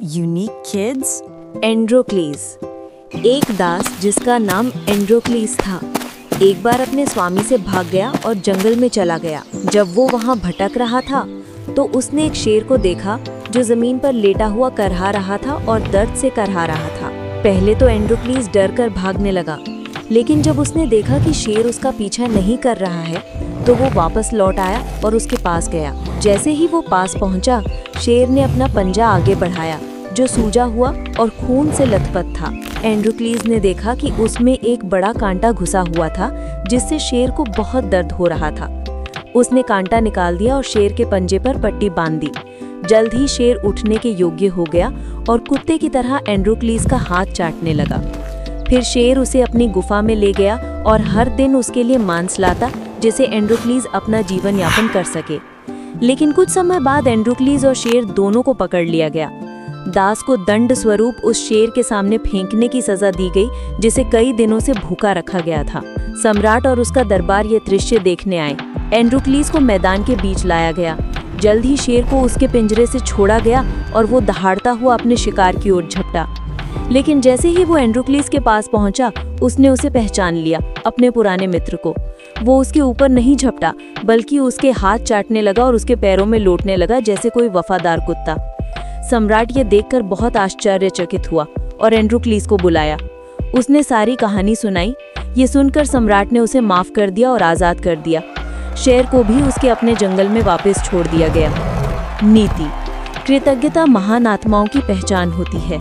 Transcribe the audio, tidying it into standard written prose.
Unique kids. एंड्रोक्लीस। एक दास जिसका नाम एंड्रोक्लीस था एक बार अपने स्वामी से भाग गया और जंगल में चला गया। जब वो वहाँ भटक रहा था तो उसने एक शेर को देखा जो जमीन पर लेटा हुआ करहा रहा था और दर्द से करहा रहा था। पहले तो एंड्रोक्लीस डर कर भागने लगा, लेकिन जब उसने देखा कि शेर उसका पीछा नहीं कर रहा है तो वो वापस लौट आया और उसके पास गया। जैसे ही वो पास पहुंचा, शेर ने अपना पंजा आगे बढ़ाया जो सूजा हुआ और खून से लथपथ था। एंड्रोक्लीस ने देखा कि उसमें एक बड़ा कांटा घुसा हुआ था जिससे शेर को बहुत दर्द हो रहा था। उसने कांटा निकाल दिया और शेर के पंजे पर पट्टी बांध दी। जल्द ही शेर उठने के योग्य हो गया और कुत्ते की तरह एंड्रोक्लीस का हाथ चाटने लगा। फिर शेर उसे अपनी गुफा में ले गया और हर दिन उसके लिए मांस लाता जिसे एंड्रोक्लीस अपना जीवन यापन कर सके। लेकिन कुछ समय बाद एंड्रोक्लीस और शेर दोनों को पकड़ लिया गया। दास को दंड स्वरूप उस शेर के सामने फेंकने की सजा दी गई जिसे कई दिनों से भूखा रखा गया था। सम्राट और उसका दरबार ये दृश्य देखने आए। एंड्रोक्लीस को मैदान के बीच लाया गया। जल्द ही शेर को उसके पिंजरे से छोड़ा गया और वो दहाड़ता हुआ अपने शिकार की ओर झपटा। लेकिन जैसे ही वो एंड्रोक्लीस के पास पहुंचा, उसने उसे पहचान लिया, अपने पुराने मित्र को। वो उसके ऊपर नहीं झपटा बल्कि उसके हाथ चाटने लगा और उसके पैरों में लोटने लगा जैसे कोई वफादार कुत्ता। सम्राट ये देखकर बहुत आश्चर्यचकित हुआ और एंड्रोक्लीस को बुलाया। उसने सारी कहानी सुनाई। ये सुनकर सम्राट ने उसे माफ कर दिया और आजाद कर दिया। शेर को भी उसके अपने जंगल में वापस छोड़ दिया गया। नीति: कृतज्ञता महान आत्माओं की पहचान होती है।